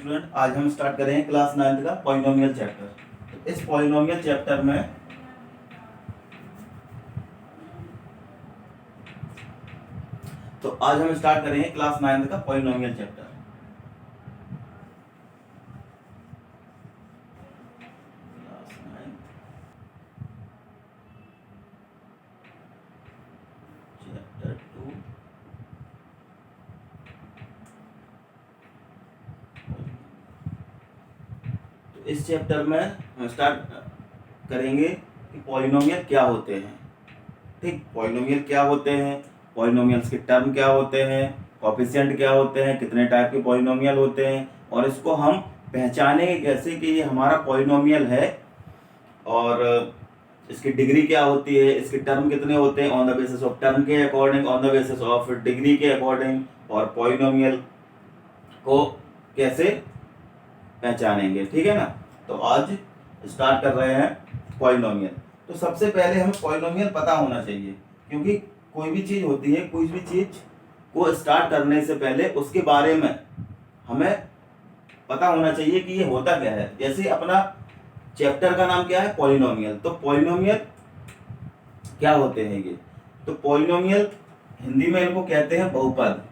Student, आज हम start करेंगे क्लास 9th का पॉलिनोमियल चैप्टर। तो इस पॉलिनोमियल चैप्टर में आज हम स्टार्ट करेंगे क्लास 9th का पॉलिनोमियल चैप्टर। क्लास 9 चैप्टर 2 तो इस चैप्टर में हम स्टार्ट करेंगे कि पॉलिनोमियल क्या होते हैं। ठीक, पॉलिनोमियल क्या होते हैं, पॉलिनोमियल्स के टर्म क्या होते हैं, कोएफिशिएंट क्या होते हैं, कितने टाइप के पॉलिनोमियल होते हैं और इसको हम पहचानेंगे कैसे कि ये हमारा पॉलिनोमियल है और इसकी डिग्री क्या होती है, इसके टर्म कितने होते हैं on the basis of term के according, on the basis of degree के अकॉर्डिंग, और पॉलिनोमियल को कैसे पहचानेंगे। ठीक है ना। तो आज स्टार्ट कर रहे हैं पॉलिनोमियल। तो सबसे पहले हमें पॉलिनोमियल पता होना चाहिए, क्योंकि कोई भी चीज होती है, कोई भी चीज को स्टार्ट करने से पहले उसके बारे में हमें पता होना चाहिए कि ये होता क्या है। जैसे अपना चैप्टर का नाम क्या है, पॉलिनोमियल। तो पॉलिनोमियल क्या होते हैं ये, तो पॉलिनोमियल हिंदी में इनको कहते हैं बहुपद।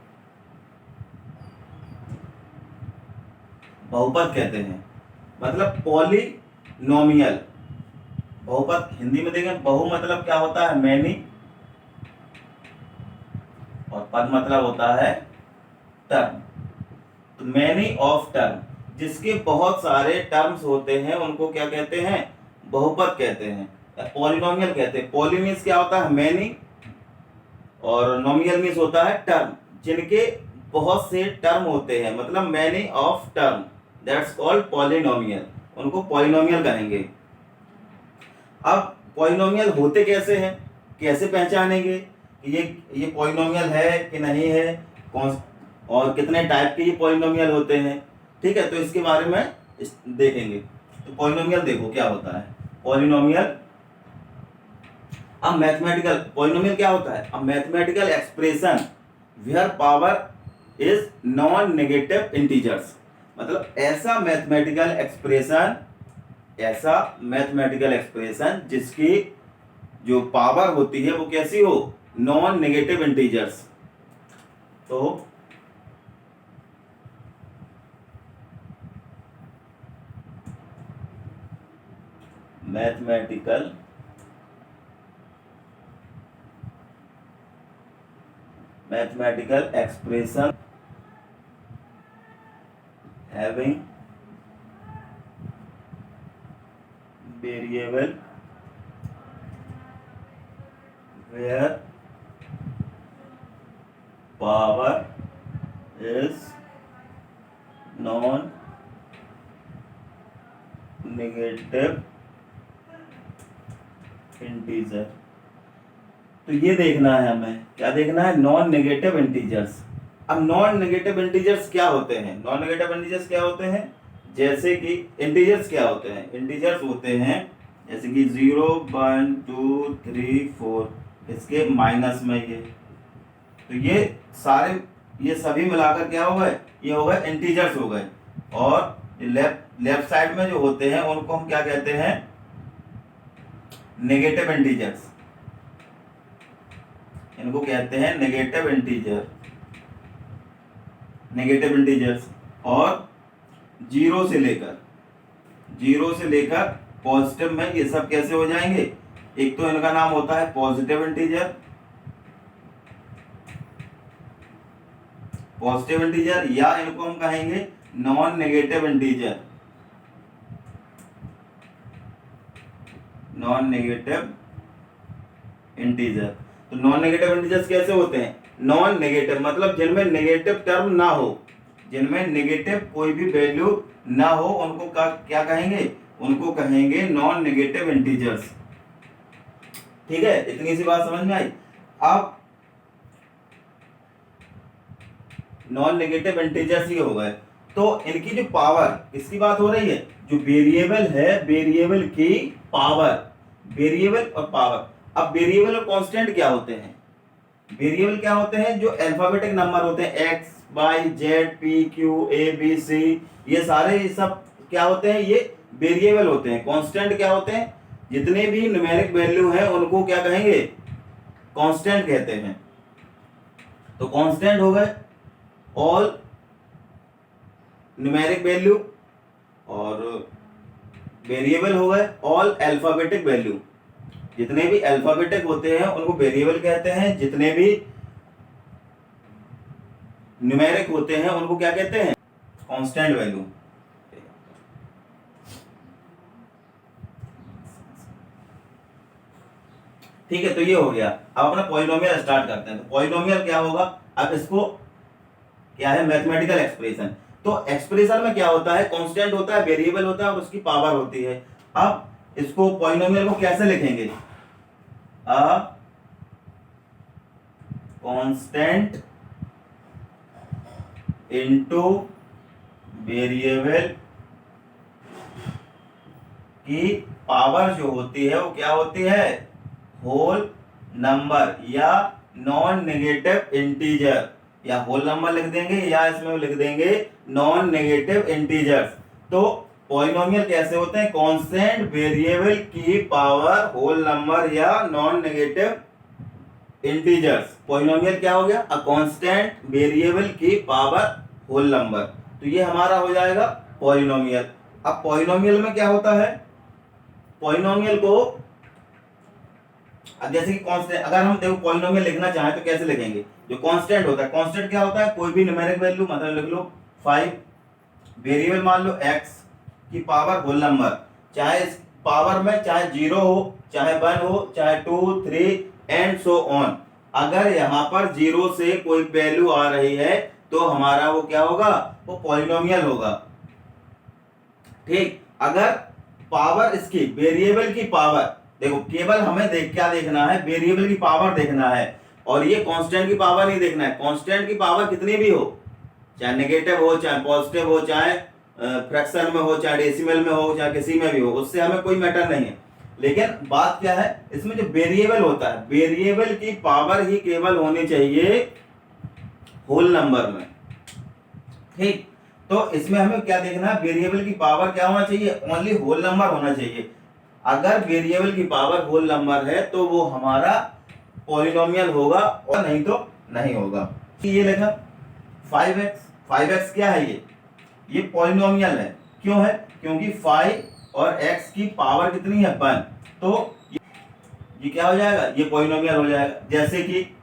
बहुपद कहते हैं, मतलब पॉलिनोमियल। बहुपद हिंदी में देखें, बहु मतलब क्या होता है, मैनी, और पद मतलब होता है टर्म। तो मैनी ऑफ टर्म, जिसके बहुत सारे टर्म्स होते हैं उनको क्या कहते हैं, बहुपद कहते हैं, पॉलिनोमियल कहते हैं। पॉली मीन्स क्या होता है, मैनी, और नोमियल मीन्स होता है टर्म, जिनके बहुत से टर्म होते हैं, मतलब many of term, that's called polynomial, उनको पॉलिनोमियल कहेंगे। अब पॉलिनोमियल होते कैसे हैं, कैसे पहचानेंगे कि ये पॉलिनोमियल है कि नहीं है, कौन और कितने टाइप के ये पॉलिनोमियल होते हैं। ठीक है, तो इसके बारे में देखेंगे। तो पॉलिनोमियल देखो क्या होता है। पॉलिनोमियल अब मैथमेटिकल, पॉलिनोमियल क्या होता है, अब mathematical expression where power is non negative integers, मतलब ऐसा मैथमेटिकल एक्सप्रेशन जिसकी जो पावर होती है वो कैसी हो, नॉन नेगेटिव इंटीजर्स। तो mathematical expression having variable where power is non negative integer. तो ये देखना है हमें, क्या देखना है, नॉन नेगेटिव इंटीजर्स। अब नॉन नेगेटिव इंटीजर्स क्या होते हैं, नॉन नेगेटिव इंटीजर्स क्या होते हैं, जैसे कि इंटीजर्स क्या होते हैं, इंटीजर्स होते हैं जैसे कि 0 1 2 3 4, इसके माइनस में ये, तो ये सारे, ये सभी मिलाकर क्या हो गए, ये हो गए इंटीजर्स हो गए। और लेफ्ट साइड में जो होते हैं उनको हम क्या कहते हैं, नेगेटिव इंटीजर्स, इनको कहते हैं नेगेटिव इंटीजर्स। और जीरो से लेकर पॉजिटिव में ये सब कैसे हो जाएंगे, एक तो इनका नाम होता है पॉजिटिव इंटीजर, या इनको हम कहेंगे नॉन नेगेटिव इंटीजर। तो नॉन नेगेटिव इंटीजर्स कैसे होते हैं, नॉन नेगेटिव मतलब जिनमें नेगेटिव टर्म ना हो, जिनमें नेगेटिव कोई भी वैल्यू ना हो, उनको क्या कहेंगे, उनको कहेंगे नॉन नेगेटिव इंटीजर्स। ठीक है, इतनी सी बात समझ में आई। अब नॉन नेगेटिव इंटीजर्स ही हो गए, तो इनकी जो पावर, किसकी बात हो रही है, जो वेरिएबल है, वेरिएबल की पावर, वेरिएबल और पावर। अब वेरिएबल और कांस्टेंट क्या होते हैं, वेरिएबल क्या होते हैं, जो अल्फाबेटिक नंबर होते हैं, x y z p q a b c, ये सारे सब क्या होते हैं, ये वेरिएबल होते हैं। कांस्टेंट क्या होते हैं, जितने भी न्यूमेरिक वैल्यू हैं उनको क्या कहेंगे, कांस्टेंट कहते हैं। तो कांस्टेंट हो गए ऑल न्यूमेरिक वैल्यू, और वेरिएबल हो गए ऑल अल्फाबेटिक वैल्यू। जितने भी अल्फाबेटिक होते हैं उनको वेरिएबल कहते हैं, जितने भी न्यूमेरिक होते हैं उनको क्या कहते हैं, कांस्टेंट वैल्यू। ठीक है, तो ये हो गया। अब अपना पॉलिनोमियल स्टार्ट करते हैं। तो पॉलिनोमियल क्या होगा, अब इसको क्या है, मैथमेटिकल एक्सप्रेशन। तो एक्सप्रेशन में क्या होता है, कांस्टेंट होता है, वेरिएबल होता है और उसकी पावर होती है। अब इसको पॉलिनोमियल को कैसे लिखेंगे, अ कांस्टेंट इनटू वेरिएबल की पावर जो होती है वो क्या होती है, होल नंबर या नॉन नेगेटिव इंटीजर, या होल नंबर लिख देंगे या इसमें लिख देंगे नॉन नेगेटिव इंटीजर्स। तो पॉलिनोमियल कैसे होते हैं, कांस्टेंट वेरिएबल की पावर होल नंबर या नॉन नेगेटिव इंटीजर्स। पॉलिनोमियल क्या हो गया, अ कांस्टेंट वेरिएबल की पावर होल नंबर। तो ये हमारा हो जाएगा पॉलिनोमियल। अब पॉलिनोमियल में क्या होता है, पॉलिनोमियल को अब जैसे कि कांस्टेंट, अगर हम देखो पॉलिनोमियल लिखना चाहें तो कैसे लिखेंगे, जो कांस्टेंट होता है, कांस्टेंट क्या होता है, कोई भी न्यूमेरिक वैल्यू, मतलब लिख लो 5, वेरिएबल मान लो x की पावर होल नंबर, चाहे इस पावर में चाहे 0 हो, चाहे 1 हो, चाहे 2 3 एंड सो ऑन। अगर यहाँ पर 0 से कोई वैल्यू आ रही है तो हमारा वो क्या होगा, वो पॉलिनोमियल होगा। ठीक, अगर पावर इसकी वेरिएबल की पावर, देखो केवल हमें क्या देखना है, वेरिएबल की पावर देखना है, और ये कांस्टेंट की पावर नहीं देखना है। कांस्टेंट की पावर कितनी भी हो, चाहे नेगेटिव हो, चाहे पॉजिटिव हो, चाहे फ्रैक्शन में हो, चाहे डेसिमल में हो, चाहे किसी में भी हो, उससे हमें कोई मैटर नहीं है। लेकिन बात क्या है, इसमें जो वेरिएबल होता है, वेरिएबल की पावर ही केवल होनी चाहिए होल नंबर में। ठीक, तो इसमें हमें क्या देखना है, वेरिएबल की पावर क्या होना चाहिए, ओनली होल नंबर होना चाहिए। अगर वेरिएबल की पावर होल नंबर है तो वो हमारा पॉलिनोमियल होगा, और नहीं तो नहीं होगा। ये लिखा 5x, 5x क्या है, ये पॉलिनोमियल है। क्यों है, क्योंकि 5 और x की पावर कितनी है, 1। तो ये क्या हो जाएगा, ये पॉलिनोमियल हो जाएगा। जैसे कि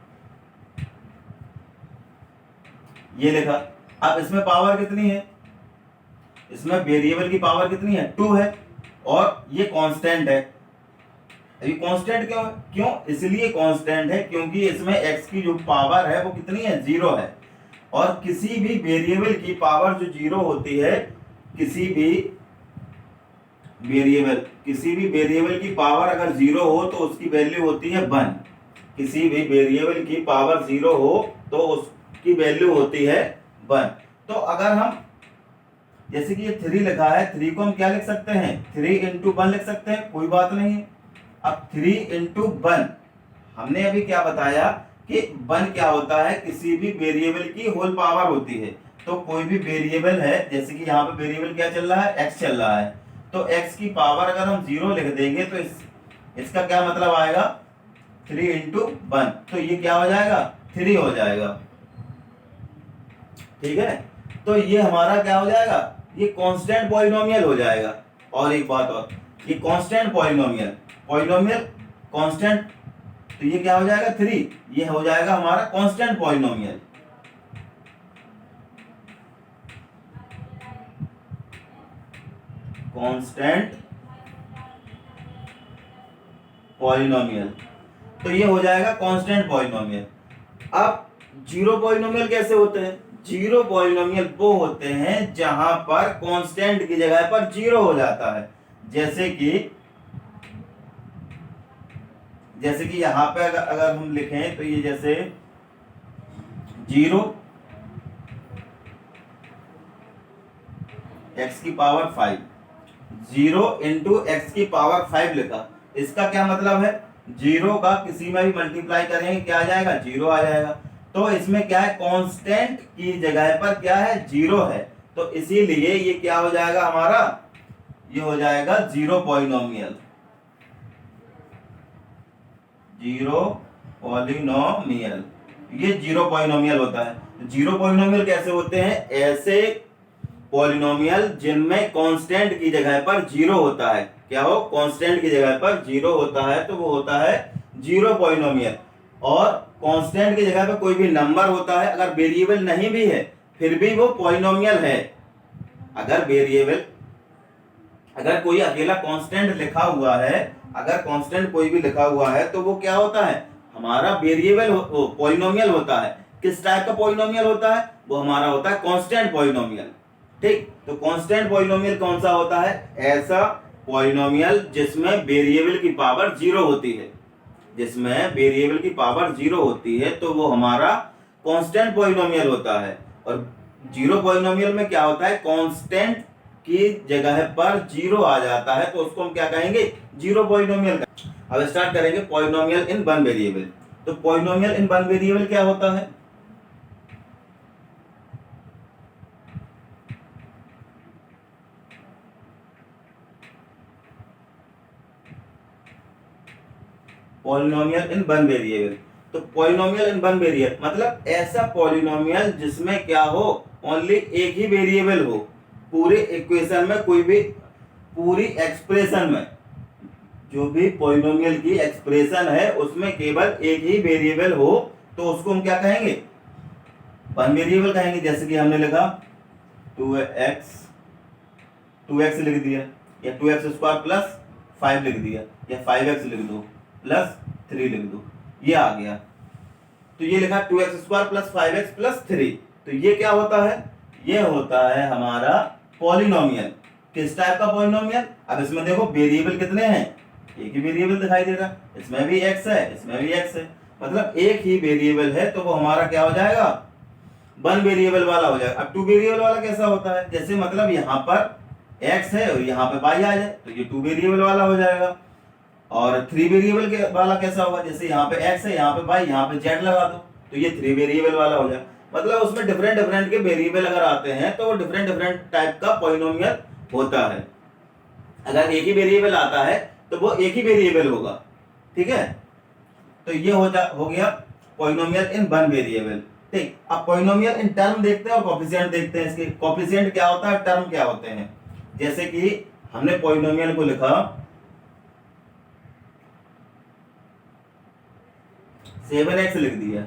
ये लिखा, अब इसमें पावर कितनी है, इसमें वेरिएबल की पावर कितनी है, 2 है, और ये कांस्टेंट है। अभी कांस्टेंट क्यों है, क्यों इसलिए कांस्टेंट है क्योंकि इसमें x की जो पावर है वो कितनी है, 0 है। और किसी भी वेरिएबल की पावर जो 0 होती है, किसी भी वेरिएबल की पावर अगर 0 हो तो उसकी वैल्यू होती है 1। किसी भी वेरिएबल की पावर 0 हो तो उसकी वैल्यू होती है 1। तो अगर हम जैसे कि ये 3 लिखा है, 3 को हम क्या लिख सकते हैं, 3 into 1 लिख सकते हैं, कोई बात नहीं है। अब 3 into 1, हमने अभी क्या बताया कि 1 क्या होता है, किसी भी वेरिएबल की होल पावर होती है। तो कोई भी वेरिएबल है, जैसे कि यहाँ पे वेरिएबल क्या चल रहा है, x चल रहा है, तो x की पावर अगर हम 0 लिख देंगे तो इसका क्या मतलब आएगा, 3 into 1, तो ये क्या हो जाएगा, 3 हो जाएगा। ठीक है, तो ये हमारा क्या हो जाएगा, ये कांस्टेंट पॉलिनोमियल हो जाएगा। और एक बात और, ये कांस्टेंट पॉलिनोमियल कांस्टेंट, तो ये क्या हो जाएगा, 3, ये हो जाएगा हमारा कांस्टेंट पॉलिनोमियल। कांस्टेंट पॉलिनोमियल, तो ये हो जाएगा कांस्टेंट पॉलिनोमियल। अब जीरो पॉलिनोमियल कैसे होते हैं, जीरो पॉलिनोमियल वो होते हैं जहां पर कांस्टेंट की जगह पर 0 हो जाता है। जैसे कि यहां पे अगर हम लिखें तो ये जैसे 0 x की पावर 5, 0 into x की पावर 5 लिखा। इसका क्या मतलब है, 0 का किसी में भी मल्टीप्लाई करेंगे क्या आ जाएगा, 0 आ जाएगा। तो इसमें क्या है, कांस्टेंट की जगह पर क्या है, जीरो है, तो इसीलिए ये क्या हो जाएगा हमारा, ये हो जाएगा जीरो पॉलिनोमियल। जीरो पॉलिनोमियल, ये जीरो पॉलिनोमियल होता है। जीरो पॉलिनोमियल कैसे होते हैं, ऐसे पॉलिनोमियल जिनमें कांस्टेंट की जगह पर जीरो होता है। क्या हो, कांस्टेंट की जगह पर जीरो होता है तो वो होता है जीरो पॉलिनोमियल। और कांस्टेंट की जगह पर कोई भी नंबर होता है, अगर वेरिएबल नहीं भी है फिर भी वो पॉलिनोमियल है। अगर वेरिएबल, अगर कोई अकेला कांस्टेंट लिखा हुआ है, अगर कांस्टेंट कोई भी लिखा हुआ है तो वो क्या होता है, हमारा वेरिएबल पॉलिनोमियल होता है। किस टाइप का पॉलिनोमियल होता है, वो हमारा होता है कांस्टेंट पॉलिनोमियल। ठीक, तो कांस्टेंट पॉलिनोमियल कौन सा होता है, ऐसा पॉलिनोमियल जिसमें वेरिएबल की पावर जीरो होती है। जिसमें वेरिएबल की पावर जीरो होती है तो वो हमारा कांस्टेंट पॉलिनोमियल होता है। और जीरो पॉलिनोमियल में क्या होता है, कांस्टेंट की जगह पर जीरो आ जाता है तो उसको हम क्या कहेंगे, जीरो पॉलिनोमियल। अब स्टार्ट करेंगे पॉलिनोमियल इन वन वेरिएबल। तो पॉलिनोमियल इन वन वेरिएबल क्या होता है, पॉलिनोमियल इन वन वेरिएबल। तो पॉलिनोमियल इन वन वेरिएबल मतलब ऐसा पॉलिनोमियल जिसमें क्या हो, ओनली एक ही वेरिएबल हो। पूरे इक्वेशन में, कोई भी पूरी एक्सप्रेशन में, जो भी पॉलिनोमियल की एक्सप्रेशन है उसमें केवल एक ही वेरिएबल हो तो उसको हम क्या कहेंगे, वन वेरिएबल कहेंगे। जैसे कि हमने लिखा 2x लिख दिया, या 2x स्क्वायर प्लस 5 लिख दिया, या 5x लिख दो प्लस 3 लिख दो, ये आ गया। तो ये लिखा 2x square plus 5x plus 3, तो ये क्या होता है, ये होता है हमारा पॉलिनोमियल। किस टाइप का पॉलिनोमियल, अब इसमें देखो वेरिएबल कितने हैं, एक ही वेरिएबल दिखाई दे रहा, इसमें भी x है, इसमें भी x है, मतलब एक ही वेरिएबल है तो वो हमारा क्या हो जाएगा, वन वेरिएबल वाला हो जाएगा। अब टू वेरिएबल वाला कैसा होता है, जैसे मतलब यहाँ पर x है और यहाँ पे y आ जाए तो ये टू वेरिएबल वाला हो जाएगा। और थ्री वेरिएबल के वाला कैसा होगा, जैसे यहाँ पे x है, यहाँ पे y, यहाँ पे z लगा दो तो ये थ्री वेरिएबल वाला हो जाएगा। मतलब उसमें डिफरेंट डिफरेंट के वेरिएबल अगर आते हैं तो वो डिफरेंट डिफरेंट टाइप का पॉलिनोमियल होता है। अगर एक ही वेरिएबल आता है तो वो एक ही वेरिएबल होगा। ठीक है, तो ये हो गया पॉलिनोमियल इन वन वेरिएबल। ठीक, अब पॉलिनोमियल इन टर्म देखते हैं और कोफिशिएंट देखते हैं। इसके कोफिशिएंट क्या होता है, टर्म क्या होते हैं। जैसे कि हमने पॉलिनोमियल को लिखा 7x लिख दिया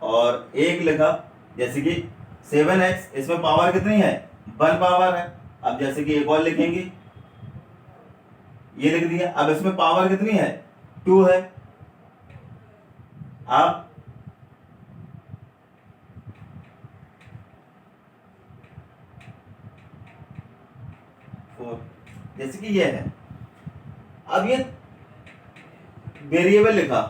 और एक लिखा, जैसे कि 7x, इसमें पावर कितनी है, 1 पावर है। अब जैसे कि एक और लिखेंगे, ये लिख दिया, अब इसमें पावर कितनी है, 2 है। अब जैसे कि ये है, अब ये वेरिएबल लिखा,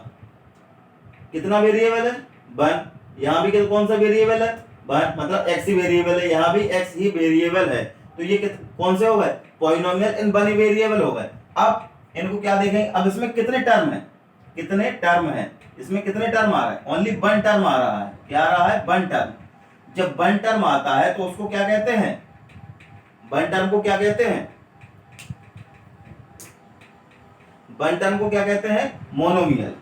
कितना वेरिएबल है, 1। यहाँ भी कौन सा वेरिएबल है, 1, मतलब x ही वेरिएबल है, यहाँ भी x ही वेरिएबल है। तो ये कौन से हो गए, पॉलिनोमियल इन वन वेरिएबल हो गए। अब इनको क्या देखेंगे, अब इसमें कितने टर्म है, कितने टर्म है, इसमें कितने टर्म आ रहा है, ओनली 1 टर्म आ रहा है। क्या आ रहा है, 1 टर्म। जब 1 टर्म आता है तो उसको क्या कहते हैं, 1 टर्म को क्या कहते हैं, 1 टर्म को क्या कहते हैं, मोनोमियल।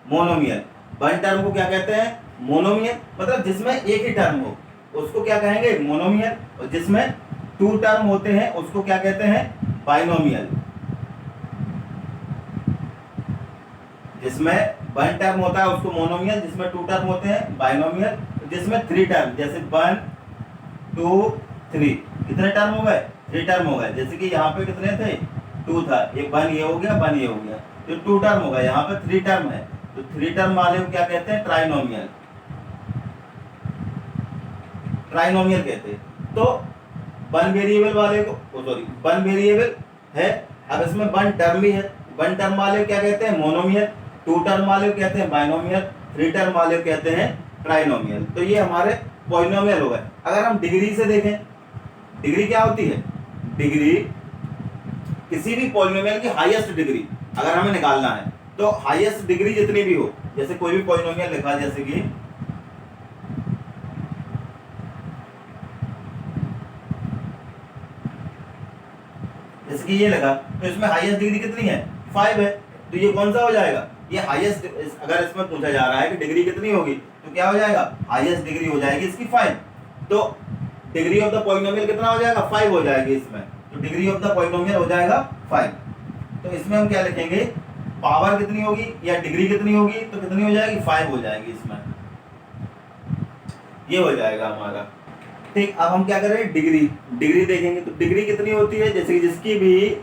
मोनोमियल 1 टर्म को क्या कहते हैं, मोनोमियल, मतलब जिसमें एक ही टर्म हो उसको क्या कहेंगे, मोनोमियल। और जिसमें 2 टर्म होते हैं उसको क्या कहते हैं, बाइनोमियल। जिसमें 1 टर्म होता है उसको मोनोमियल, जिसमें 2 टर्म होते हैं बाइनोमियल, जिसमें 3 टर्म, जैसे 1 2 3, कितने टर्म हो गए, 3 टर्म हो गए। जैसे कि यहाँ पे कितने थे, 2 था, ये 1 ये हो गया, 1 ये हो गया, तो 2 टर्म हो गया। यहाँ पे 3 टर्म है तो 3 टर्म वाले को क्या कहते हैं, ट्राइनोमियल। ट्राइनोमियल कहते हैं। तो 1 वेरिएबल वाले को, सॉरी 1 वेरिएबल है, अब इसमें 1 टर्म भी है, 1 टर्म वाले को क्या कहते हैं, मोनोमियल। 2 टर्म वाले को कहते हैं बाइनोमियल, 3 टर्म वाले को कहते हैं ट्राइनोमियल। तो ये हमारे पॉलिनोमियल हो गए। अगर हम डिग्री से देखें, डिग्री क्या होती है, डिग्री किसी भी पॉलिनोमियल की हाईएस्ट डिग्री अगर हमें निकालना है, तो हाईएस्ट डिग्री जितनी भी हो, जैसे कोई भी पॉलिनोमियल लिखा, जैसे कि ये लगा, तो इसमें हाईएस्ट डिग्री कितनी है? 5 है। तो ये कौन सा हो जाएगा? ये हाईएस्ट, अगर इसमें पूछा जा रहा है कि डिग्री कितनी होगी, तो क्या हो जाएगा? हाईएस्ट डिग्री हो जाएगी इसकी 5। तो डिग्री ऑफ द पॉलिनोमियल कितना हो जाएगा? 5 हो जाएगी इसमें। तो डिग्री ऑफ द पॉलिनोमियल हो जाएगा 5। तो इसमें हम क्या लिखेंगे? पावर कितनी होगी या डिग्री कितनी होगी, तो कितनी हो जाएगी? 5 हो जाएगी इसमें। ये हो जाएगा हमारा। ठीक, अब हम क्या करें? डिग्री देखेंगे। तो डिग्री कितनी होती है? जैसे कि जिसकी भी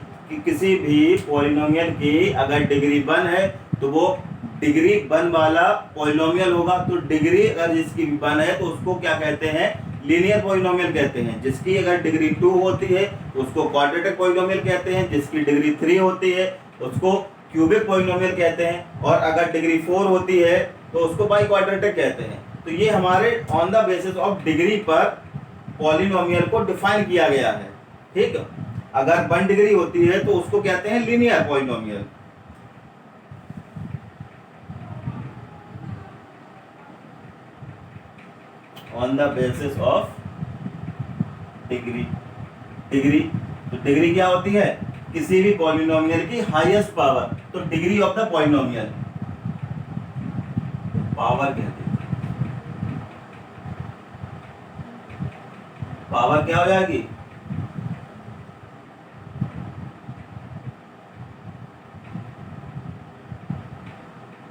किसी भी पॉलिनोमियल की अगर डिग्री 1 है तो वो डिग्री 1 वाला पॉलिनोमियल होगा। तो डिग्री अगर जिसकी 1 है तो उसको क्या कहते हैं? लीनियर पॉलिनोमियल कहते हैं। जिसकी अगर डिग्री 2 होती है उसको क्वाड्रेटिक पॉलिनोमियल कहते हैं। जिसकी डिग्री 3 होती है उसको क्यूबिक पॉलिनोमियल कहते हैं। और अगर डिग्री 4 होती है तो उसको बाई क्वाड्रेटिक कहते हैं। तो ये हमारे on the basis of degree पर पॉलिनोमियल को डिफाइन किया गया है। ठीक, अगर 1 डिग्री होती है तो उसको कहते हैं linear polynomial. On the basis of degree. तो डिग्री क्या होती है? किसी भी पॉलिनोमियल की हाईएस्ट पावर। तो degree of the polynomial power कहते हैं। पावर क्या हो जाएगी?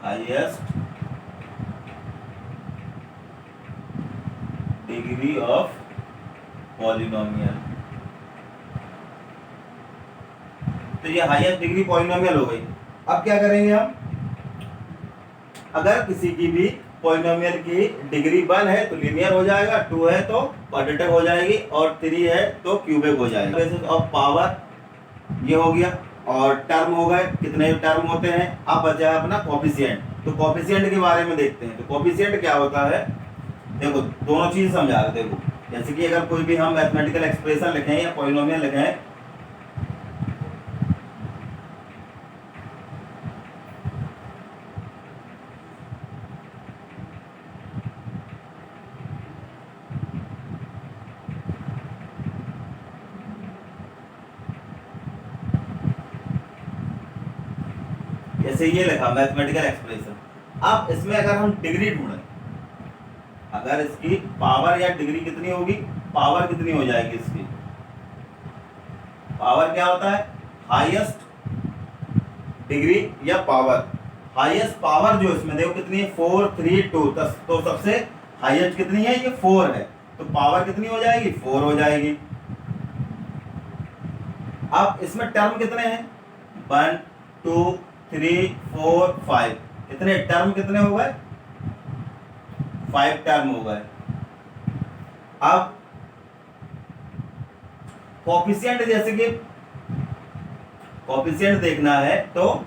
Highest degree of polynomial. तो ये हाईएस्ट डिग्री पॉलिनोमियल हो गई। अब क्या करेंगे हम? अगर किसी की भी पॉलिनोमियल की डिग्री 1 है तो लीनियर हो जाएगा, 2 है तो क्वाड्रेटिक हो जाएगी, और 3 है तो क्यूबिक हो जाएगा। बेसिस ऑफ पावर ये हो गया, और टर्म हो गए। कितने टर्म होते हैं? अब बचा है अपना कोफिशिएंट। तो कोफिशिएंट के बारे में देखते हैं। तो कोफिशिएंट क्या होता है? देखो, दोनों चीज समझा रहे। देखो, जैसे कि अगर कोई भी हम मैथमेटिकल एक्सप्रेशन लिखें या पॉलिनोमियल लिखें, जैसे ये लिखा मैथमेटिकल एक्सप्रेशन। अब इसमें अगर हम डिग्री ढूंढें, अगर इसकी पावर या डिग्री कितनी होगी? पावर कितनी हो जाएगी इसकी? पावर क्या होता है? हाईएस्ट डिग्री या पावर। हाईएस्ट पावर जो इसमें देखो कितनी है? 4, 3, 2। तो सबसे हाईएस्ट कितनी है? ये 4 है। तो पावर कितनी हो जाएगी? 4 हो जाएगी। अब इसमें टर्म कितने हैं? 1, 2, 3, 4, 5। कितने टर्म कितने हो गए? 5 टर्म हो गए। अब कोफिशिएंट, जैसे कि कोफिशिएंट देखना है तो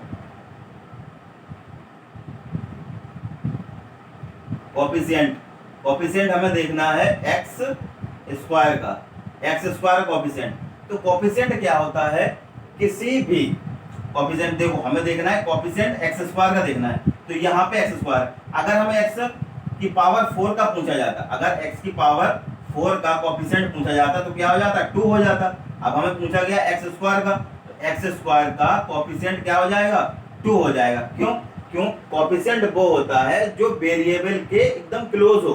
कोफिशिएंट हमें देखना है एक्स स्क्वायर का। X square coefficient. तो कोफिशिएंट क्या होता है? किसी भी कोफिशिएंट, देखो हमें देखना है कोफिशिएंट एक्स स्क्वायर का देखना है। तो यहाँ पे एक्स स्क्वायर, अगर हमें एक्स की पावर 4 का पूछा जाता, अगर एक्स की पावर 4 का कोफिशिएंट पूछा जाता तो क्या हो जाता? 2 हो जाता। अब हमें पूछा गया एक्स स्क्वायर का, तो एक्स स्क्वायर का कोफिशिएंट क्या हो जाएगा? 2 हो जाएगा। क्यों? कोफिशिएंट वो होता है जो वेरिएबल के एकदम क्लोज हो।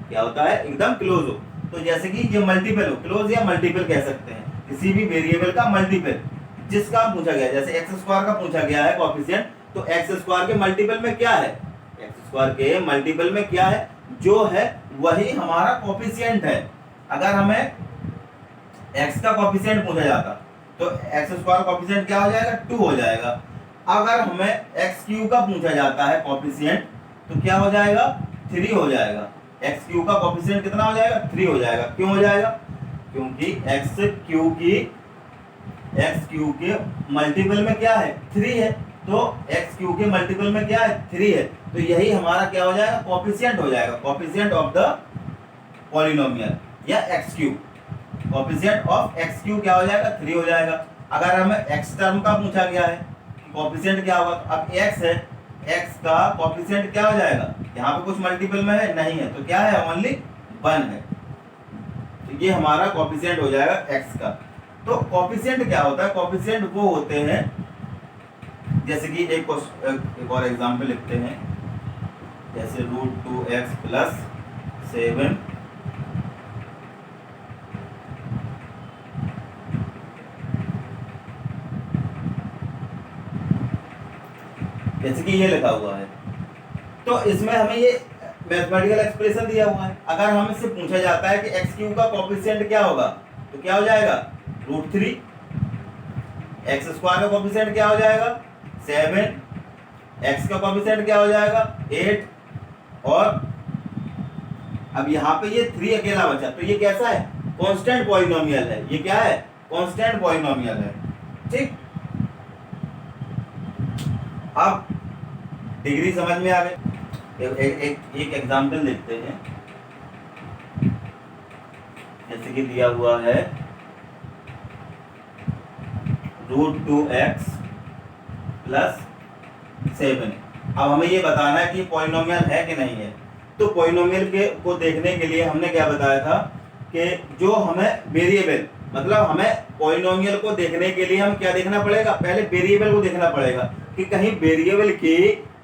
क्या होता है? एकदम क्लोज हो। तो जैसे कि ये मल्टीपल हो, क्लोज या मल्टीपल कह सकते हैं, किसी भी वेरिएबल का मल्टीपल जिसका पूछा गया। जैसे एक्स स्क्वायर का पूछा गया है कोफिशिएंट, तो एक्स स्क्वायर के मल्टीपल में क्या है? एक्स स्क्वायर के मल्टीपल में क्या है? जो है वही हमारा कोफिशिएंट है। अगर हमें एक्स का कोफिशिएंट पूछा जाता तो एक्स स्क्वायर कोफिशिएंट क्या हो जाएगा? 2 हो जाएगा। अगर हमें एक्स क्यू का पूछा जाता है कोफिशिएंट तो क्या हो जाएगा? 3 हो जाएगा। एक्स क्यू का कोफिशिएंट कितना हो जाएगा? 3 हो जाएगा। क्यों हो जाएगा? क्योंकि एक्स क्यू के मल्टीपल में क्या है? 3 है। तो एक्स क्यू के मल्टीपल में क्या है? 3 है। तो यही हमारा क्या हो जाएगा? कोफिशिएंट हो जाएगा। कोफिशिएंट ऑफ द पॉलिनोमियल या x Q. Coefficient of x Q क्या हो जाएगा? 3 हो जाएगा। अगर हमें एक्स टर्म का पूछा गया है कॉफिशिएंट क्या होगा, अब x है, x का कॉफिशिएंट क्या हो जाएगा, यहाँ पे कुछ मल्टीपल में है नहीं है तो क्या है, ओनली 1 है, तो ये हमारा कॉफिशिएंट हो जाएगा x का। तो कॉफिशिएंट क्या होता है, कॉफिशिएंट वो होते हैं, जैसे कि एक और एग्जांपल लिखते हैं, जैसे √2x + 7 जैसे कि ये लिखा हुआ है। तो इसमें हमें ये मैथमेटिकल एक्सप्रेशन दिया हुआ है, अगर हम इससे पूछा जाता है कि x³ का कोएफिशिएंट क्या होगा तो क्या हो जाएगा, √3, x² का कोएफिशिएंट क्या हो जाएगा 7, x का कोएफिशिएंट क्या हो जाएगा 8, और अब यहाँ पे ये 3 अकेला बचा, तो ये कैसा है, कांस्टेंट पॉलिनोमियल है, ये क्या है, कांस्टेंट पॉलिनोमियल है, ठीक। अब डिग्री समझ में आ गई। एक एग्जाम्पल देखते हैं, जैसे कि दिया हुआ है √2x + 7। अब हमें ये बताना है कि पॉलिनोमियल है कि नहीं है। तो पॉलिनोमियल को देखने के लिए हमने क्या बताया था कि जो हमें वेरिएबल, मतलब हमें पॉलिनोमियल को देखने के लिए हम क्या देखना पड़ेगा, पहले वेरिएबल को देखना पड़ेगा कि कहीं वेरिएबल की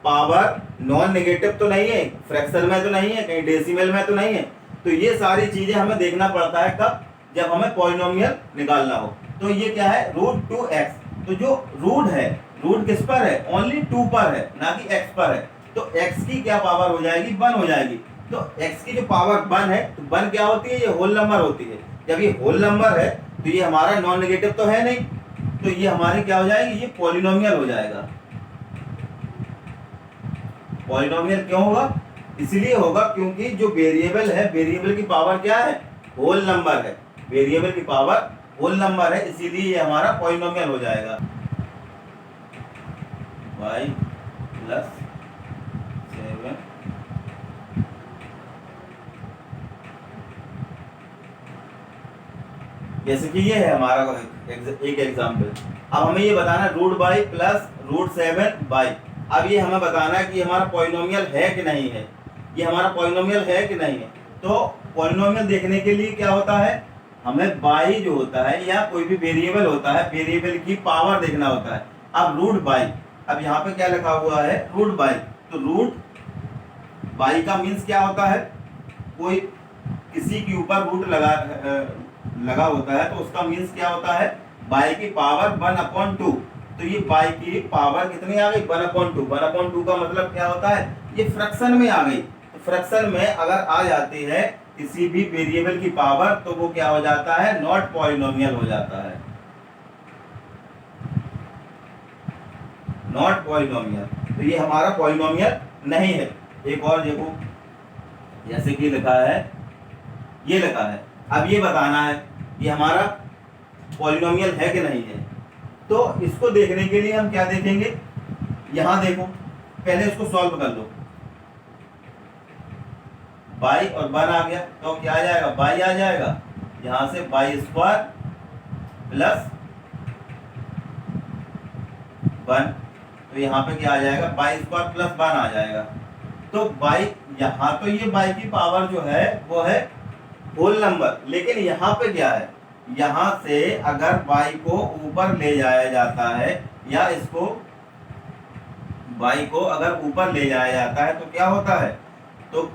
पावर नॉन नेगेटिव तो नहीं है, फ्रैक्शन में तो नहीं है, कहीं डेसिमल में तो नहीं है। तो ये सारी चीजें हमें देखना पड़ता है कब, जब हमें पॉलिनोमियल निकालना हो। तो ये क्या है, √2x, तो जो रूट है, रूट किस पर है, ओनली 2 पर है, ना कि x पर है। तो x की क्या पावर हो जाएगी, 1 हो जाएगी। तो x की जो पावर 1 है, तो 1 क्या होती है, ये होल नंबर होती है। जब ये होल नंबर है तो ये हमारा नॉन नेगेटिव तो है नहीं, तो ये हमारी क्या हो जाएगी, ये पॉलिनोमियल हो जाएगा। पॉलिनोमियल क्यों होगा, इसलिए होगा क्योंकि जो वेरिएबल है, वेरिएबल की पावर क्या है, होल नंबर है, वेरिएबल की पावर होल नंबर है, इसीलिए ये हमारा पॉलिनोमियल हो जाएगा। y + 7 जैसे कि ये है हमारा एक एग्जाम्पल। अब हमें ये बताना है √y + √7y। अब ये हमें बताना है कि हमारा पॉलिनोमियल है कि नहीं है, ये हमारा पॉलिनोमियल है कि नहीं है। तो पॉलिनोमियल देखने के लिए क्या होता है, हमें y जो होता है या कोई भी वेरिएबल होता है, वेरिएबल की पावर देखना होता है। अब √y, अब यहाँ पे क्या लिखा हुआ है, √y, तो √y का मीन्स क्या होता है, कोई किसी के ऊपर रूट लगा होता है तो उसका मीन्स क्या होता है, y की पावर 1/2। तो ये y की पावर कितनी आ गई, 1/2। 1/2 का मतलब क्या होता है, ये फ्रैक्शन में आ गई। तो फ्रैक्शन में अगर आ जाती है किसी भी वेरिएबल की पावर, तो वो क्या हो जाता है, नॉट पॉलिनोमियल हो जाता है, नॉट पॉलिनोमियल। तो ये हमारा पॉलिनोमियल नहीं है। एक और देखो, जैसे कि लिखा है, ये लिखा है, अब ये बताना है ये हमारा पॉलिनोमियल है कि नहीं है। तो इसको देखने के लिए हम क्या देखेंगे, यहां देखो, पहले इसको सॉल्व कर लो। y और 1 आ गया तो क्या आ जाएगा, y आ जाएगा, यहां से y² + 1, तो यहाँ पे क्या आ जाएगा, y² + 1 आ जाएगा। तो y, यहाँ तो ये y की पावर जो है वो है होल नंबर, लेकिन यहाँ पे क्या है, यहाँ से अगर y को ऊपर ले जाया जाता है, या इसको y को अगर ऊपर ले जाया जाता है तो क्या होता है, तो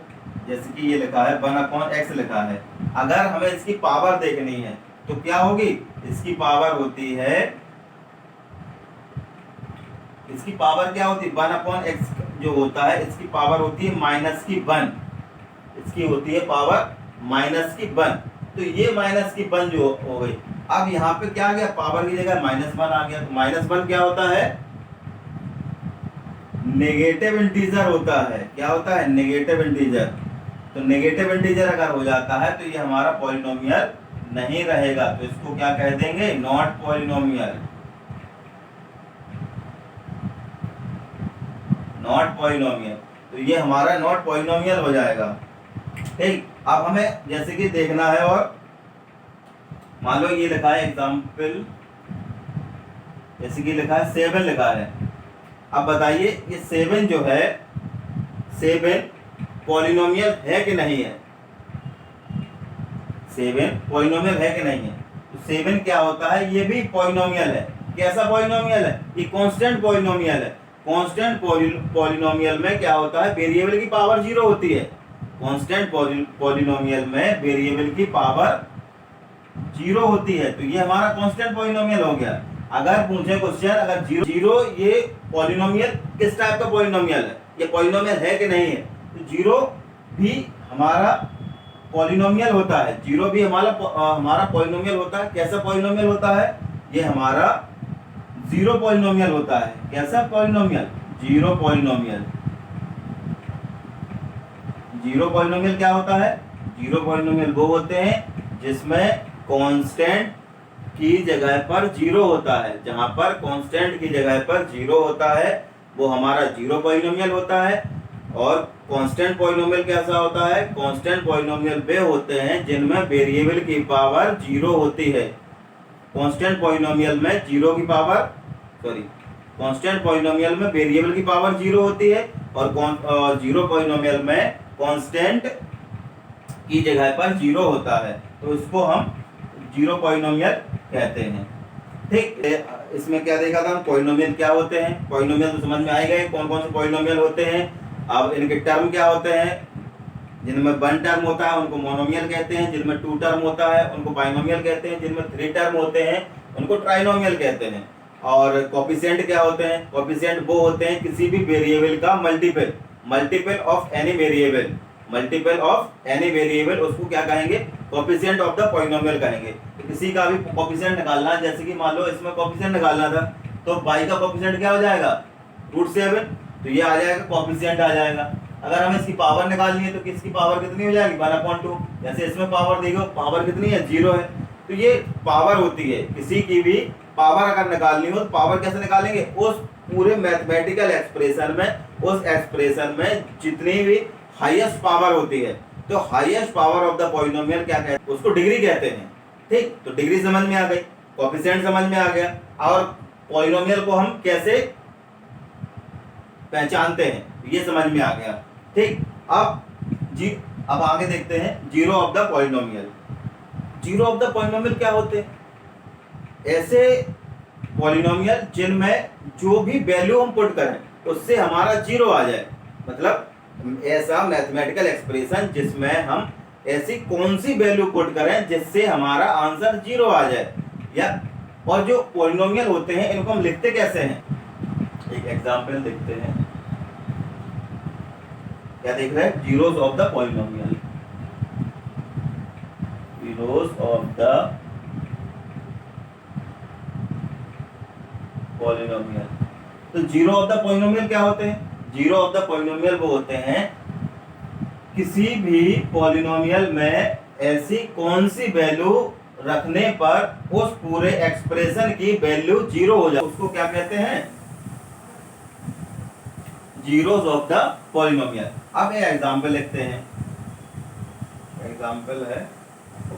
जैसे कि ये लिखा है 1/x लिखा है, अगर हमें इसकी पावर देखनी है तो क्या होगी, इसकी पावर होती है, इसकी पावर क्या होती है, 1/x जो होता है, इसकी पावर होती है -1, इसकी होती है पावर -1। तो ये -1 जो हो गई। अब यहाँ पे क्या आ गया, पावर की जगह -1 आ गया। तो -1 क्या होता है, नेगेटिव इंटीजर होता है। क्या होता है, नेगेटिव इंटीजर। तो नेगेटिव इंटीजर अगर हो जाता है तो ये हमारा पॉलिनोमियल नहीं रहेगा, तो इसको क्या कह देंगे, नॉट पॉलिनोमियल, नॉट पॉलिनोमियल। तो ये हमारा नॉट पॉलिनोमियल हो जाएगा, ठीक। अब हमें जैसे कि देखना है, और मान लो ये लिखा है एग्जाम्पल जैसे कि लिखा है 7 लिखा है। अब बताइए ये 7 जो है 7 पॉलिनोमियल है कि नहीं है? 7 पॉलिनोमियल है कि नहीं है? तो 7 क्या होता है? ये भी पॉलिनोमियल है। कैसा पॉलिनोमियल है? ये कांस्टेंट पॉलिनोमियल है। कांस्टेंट पॉलिनोमियल में क्या होता है? वेरिएबल की पावर 0 होती है। कांस्टेंट पॉलिनोमियल में वेरिएबल की पावर 0 होती है, तो ये हमारा कांस्टेंट पॉलिनोमियल हो गया। अगर पूछे क्वेश्चन, अगर 0 ये पॉलिनोमियल किस टाइप का पॉलिनोमियल है, ये पॉलिनोमियल है कि नहीं है? तो 0 भी हमारा पॉलिनोमियल होता है। 0 भी हमारा पॉलिनोमियल होता है। कैसा पॉलिनोमियल होता है? ये हमारा 0 पॉलिनोमियल होता है। कैसा पॉलिनोमियल? 0 पॉलिनोमियल। 0 पॉलिनोमियल क्या होता है? 0 पॉलिनोमियल वो होते हैं जिसमें कांस्टेंट की जगह पर 0 होता है। जहां पर कांस्टेंट की जगह पर 0 होता है वो हमारा 0 पॉलिनोमियल होता है। और कांस्टेंट पॉलिनोमियल कैसा होता है? कांस्टेंट पॉलिनोमियल वे होते हैं जिनमें वेरिएबल की पावर 0 होती है। कांस्टेंट पॉलिनोमियल में 0 की पावर कांस्टेंट पॉलिनोमियल में वेरिएबल की पावर 0 होती है और 0 पॉलिनोमियल में कांस्टेंट की जगह पर 0 होता है, तो इसको हम 0 पॉलिनोमियल कहते हैं। ठीक, इसमें क्या देखा था? पॉलिनोमियल क्या होते हैं? पॉलिनोमियल तो समझ में आएगा कौन कौन से पॉलिनोमियल होते हैं। अब इनके टर्म क्या होते हैं? जिनमें 1 टर्म होता है उनको मोनोमियल कहते हैं, जिनमें 2 टर्म होता है उनको बाइनोमियल कहते हैं, जिनमें 3 टर्म होते हैं उनको ट्राइनोमियल कहते हैं। और कोफिशिएंट क्या होते हैं? कोफिशिएंट वो होते हैं किसी भी वेरिएबल का मल्टीपल ऑफ एनी वेरिएबल, उसको क्या कहेंगे? कोफिशिएंट ऑफ द पॉलिनोमियल कहेंगे। तो किसी का भी कोफिशिएंट निकालना है, जैसे कि मान लो इसमें कोफिशिएंट निकालना था, तो y का कोफिशिएंट क्या हो जाएगा? √7, तो ये आ जाएगा, कोफिशिएंट आ जाएगा। अगर हमें इसकी पावर निकालनी है तो किसकी पावर कितनी हो जाएगी? 1/2। जैसे इसमें पावर देखो, पावर कितनी है? 0 है। तो ये पावर होती है। किसी की भी पावर अगर निकालनी हो तो पावर कैसे निकालेंगे? उस पूरे मैथमेटिकल एक्सप्रेशन में जितनी भी हाईएस्ट पावर होती है, तो highest power of the polynomial क्या कहते हैं? उसको डिग्री कहते हैं। ठीक, तो डिग्री समझ में आ गई, कोफिशिएंट समझ में आ गया, और पॉलिनोमियल को हम कैसे पहचानते हैं ये समझ में आ गया। ठीक, अब आगे देखते हैं zero of the polynomial. Zero of the polynomial क्या होते हैं? ऐसे पॉलिनोमियल जिनमें जो भी वैल्यू हम पुट करें उससे हमारा 0 आ जाए। मतलब ऐसा मैथमेटिकल एक्सप्रेशन जिसमें हम ऐसी कौन सी वैल्यू पुट करें जिससे हमारा आंसर 0 आ जाए। या और जो पॉलिनोमियल होते हैं इनको हम लिखते कैसे हैं? एक एग्जांपल देखते हैं। क्या देख रहे हैं? Zeros of the polynomial. Zeros of the polynomial. तो जीरो ऑफ द पॉलिनोमियल क्या होते हैं? जीरो ऑफ द पॉलिनोमियल वो होते हैं किसी भी पॉलिनोमियल में ऐसी कौन सी वैल्यू रखने पर उस पूरे एक्सप्रेशन की वैल्यू 0 हो जाए, उसको क्या कहते हैं? Zeros of the polynomial. अब एक एग्जांपल लिखते हैं। एग्जांपल है,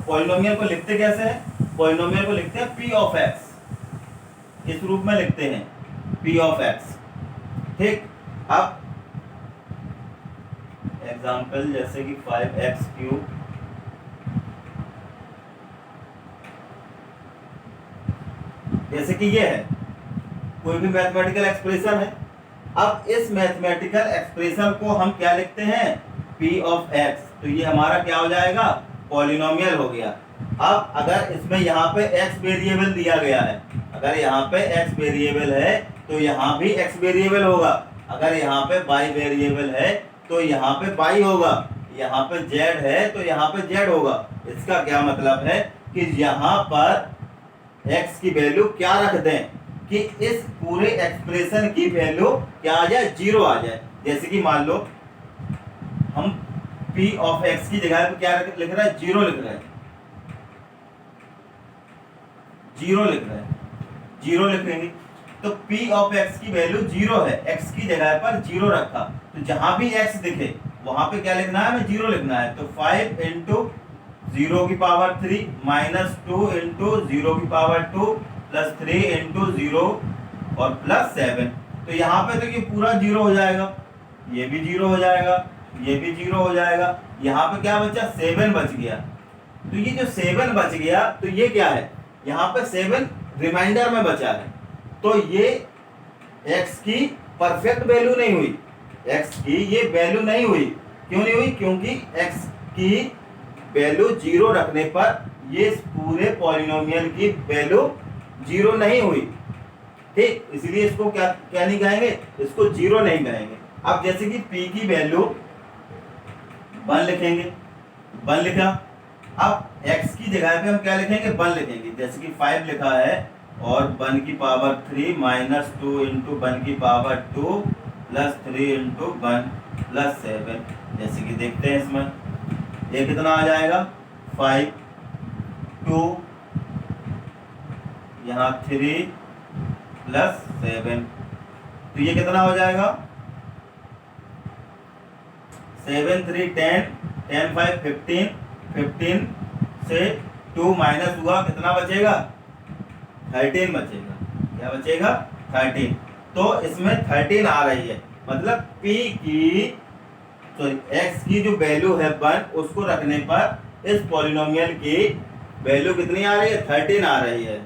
पॉलिनोमियल को लिखते कैसे हैं? पॉलिनोमियल को लिखते हैं p ऑफ x, इस रूप में लिखते हैं p ऑफ x। ठीक, अब एग्जांपल जैसे कि 5x³ जैसे कि ये है, कोई भी मैथमेटिकल एक्सप्रेशन है। अब इस मैथमेटिकल एक्सप्रेशन को हम क्या लिखते हैं? p of x। तो ये हमारा क्या हो जाएगा? पॉलिनोमियल हो गया। अब अगर इसमें यहाँ पे x वेरिएबल दिया गया है, अगर यहाँ पे x वेरिएबल है तो यहाँ भी x वेरिएबल होगा। अगर यहाँ पे y वेरिएबल है तो यहाँ पे y होगा। यहाँ पे z है तो यहाँ पे z होगा। इसका क्या मतलब है कि यहाँ पर x की वैल्यू क्या रख दें कि इस पूरे एक्सप्रेशन की वैल्यू क्या आ जाए? 0 आ जाए। जैसे कि मान लो हम p ऑफ x की जगह पे क्या लिख रहा है? 0 लिख रहे हैं। 0 लिख रहे हैं, 0 लिखेंगे तो p ऑफ x की वैल्यू 0 है, x की जगह पर 0 रखा, तो जहां भी x दिखे वहां पे क्या लिखना है? हमें 0 लिखना है। तो 5 × 0 की पावर 3 -2 × 0 की पावर 2 +3 × 0 और प्लस 7। तो यहाँ पे तो ये पूरा 0 हो जाएगा, ये भी 0 हो जाएगा, ये भी 0 हो जाएगा। यहाँ पे क्या बचा, 7 बच गया। तो ये जो 7 बच गया, तो ये क्या है, यहाँ पे 7 रिमाइंडर में बचा है। तो ये x की परफेक्ट वैल्यू नहीं हुई, x की ये वैल्यू नहीं हुई। क्यों नहीं हुई, क्योंकि x की वैल्यू 0 रखने पर ये पूरे पॉलिनोमियल की वैल्यू 0 नहीं हुई। ठीक, इसलिए इसको क्या क्या नहीं कहेंगे, इसको 0 नहीं कहेंगे। अब जैसे कि p की वैल्यू 1 लिखेंगे, 1 लिखा। अब x की जगह पे हम क्या लिखेंगे, 1 लिखेंगे। जैसे कि 5 लिखा है और 1 की पावर 3 माइनस 2 इंटू 1 की पावर 2 प्लस 3 इंटू 1 प्लस 7। जैसे कि देखते हैं इसमें ये कितना आ जाएगा, 5 2 यहाँ 3 प्लस 7। तो ये कितना हो जाएगा, 7 3 10 10 5 15 15 से 2 माइनस हुआ, कितना बचेगा, 13 बचेगा। क्या बचेगा, 13। तो इसमें 13 आ रही है, मतलब p की सॉरी x की जो वैल्यू है 1, उसको रखने पर इस पॉलिनोमियल की वैल्यू कितनी आ रही है, 13 आ रही है।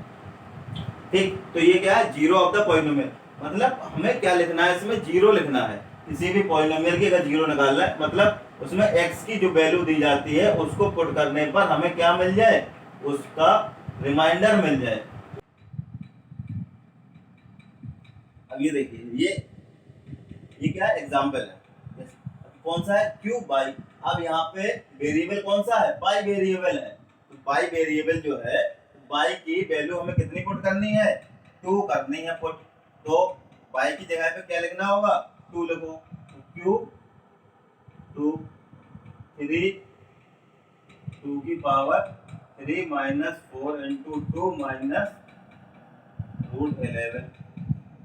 ठीक, तो ये क्या है, 0 ऑफ द पॉलिनोमियल। मतलब हमें क्या लिखना है, इसमें 0 लिखना है। किसी भी पॉलिनोमियल की अगर 0 निकालना है, मतलब उसमें x की जो वैल्यू दी जाती है उसको पुट करने पर हमें क्या मिल जाए, उसका रिमाइंडर मिल जाए। अब ये देखिए, ये क्या है, एग्जाम्पल है। कौन सा है, क्यूब बाई। अब यहाँ पे वेरिएबल कौन सा है, बाई वेरिएबल है। तो बाई वेरिएबल जो है, बाई की वैल्यू हमें कितनी पुट करनी है, 2 करनी है पुट। तो बाई की जगह पे क्या लिखना होगा, 2 लिखो। तो क्यूब 2 3 2 की power 3 minus 4 into 2 minus root 11।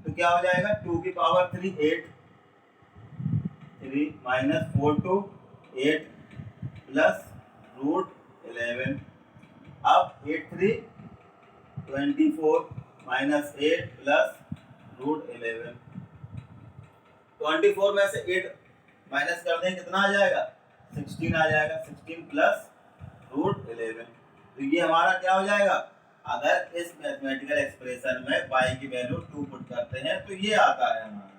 तो क्या हो जाएगा, 2 की power 3 8 3 minus 4 two 8 plus root 11। अब 8 3 24 माइनस 8 प्लस रूट 11। 24 में से 8 माइनस कर दें, कितना आ जाएगा, 16 आ जाएगा। 16 प्लस रूट 11। तो ये हमारा क्या हो जाएगा, अगर इस मैथमेटिकल एक्सप्रेशन में y की वैल्यू 2 पुट करते हैं तो ये आता है हमारा।